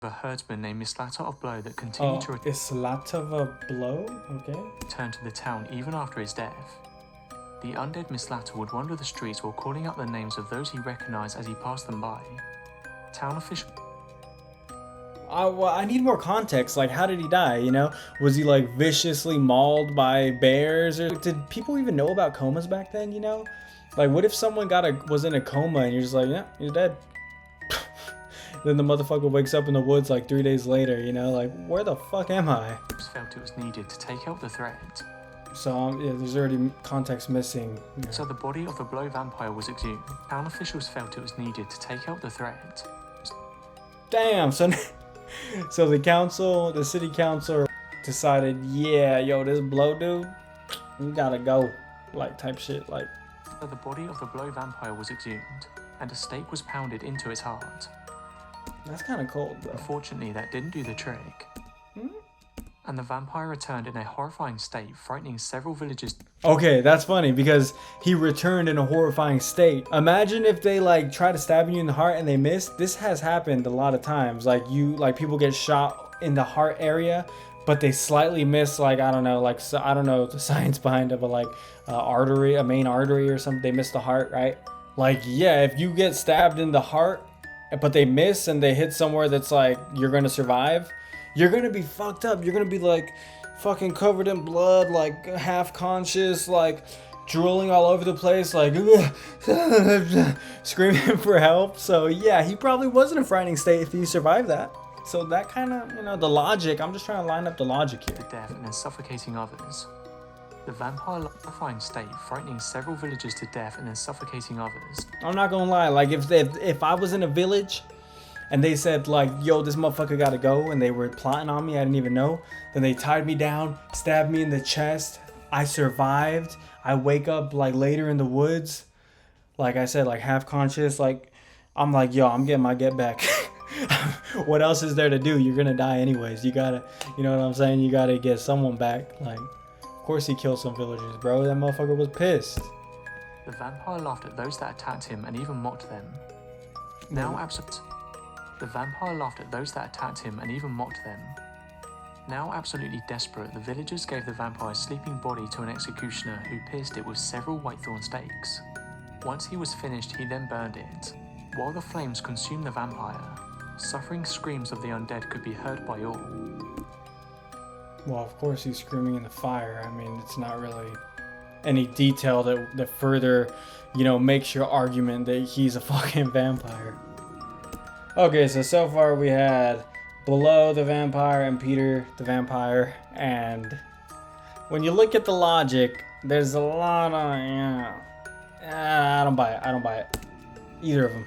a herdsman named Mislata of Blow that continued to Islatova Blow? Okay. return to the town even after his death. The undead Mislata would wander the streets while calling out the names of those he recognized as he passed them by. Town officials Well, I need more context. Like, how did he die, you know? Was he, like, viciously mauled by bears? Or did people even know about comas back then, you know? Like, what if someone was in a coma and you're just like, yeah, he's dead. Then the motherfucker wakes up in the woods, like, 3 days later, you know? Like, where the fuck am I? felt it was needed to take out the threat. So, yeah, there's already context missing. Yeah. So the body of the Blow vampire was exhumed. Town officials felt it was needed to take out the threat. Damn, so the city council decided, yeah, yo, this Blow dude, you gotta go, like, type shit, like. So the body of the Blow vampire was exhumed, and a stake was pounded into its heart. That's kind of cold, bro. Unfortunately, that didn't do the trick. And the vampire returned in a horrifying state, frightening several villagers. Okay, that's funny because he returned in a horrifying state. Imagine if they like try to stab you in the heart and they miss. This has happened a lot of times. Like people get shot in the heart area, but they slightly miss, like, I don't know, like, so, I don't know the science behind it, but like artery, a main artery or something, they miss the heart, right? Like, yeah, if you get stabbed in the heart, but they miss and they hit somewhere that's like, you're gonna survive, you're gonna be fucked up. You're gonna be like fucking covered in blood, like half conscious, like drooling all over the place, like screaming for help. So yeah, he probably was in a frightening state if he survived that. So that kind of, you know, the logic, I'm just trying to line up the logic here. To death and then suffocating others. The vampire horrifying state, frightening several villagers to death and then suffocating others. I'm not gonna lie, like if I was in a village and they said like, yo, this motherfucker gotta go, and they were plotting on me, I didn't even know, then they tied me down, stabbed me in the chest, I survived, I wake up like later in the woods, like I said, like half conscious, like I'm like, yo, I'm getting my get back. What else is there to do? You're gonna die anyways. You gotta, you know what I'm saying? You gotta get someone back. Like, of course he killed some villagers, bro. That motherfucker was pissed. The vampire laughed at those that attacked him and even mocked them. Now The vampire laughed at those that attacked him and even mocked them. Now absolutely desperate, the villagers gave the vampire's sleeping body to an executioner who pierced it with several whitethorn stakes. Once he was finished, he then burned it. While the flames consumed the vampire, suffering screams of the undead could be heard by all. Well, of course he's screaming in the fire. I mean, it's not really any detail that further, you know, makes your argument that he's a fucking vampire. Okay, so far we had Below the vampire and Peter the vampire, and when you look at the logic, there's a lot of, I don't buy it. Either of them.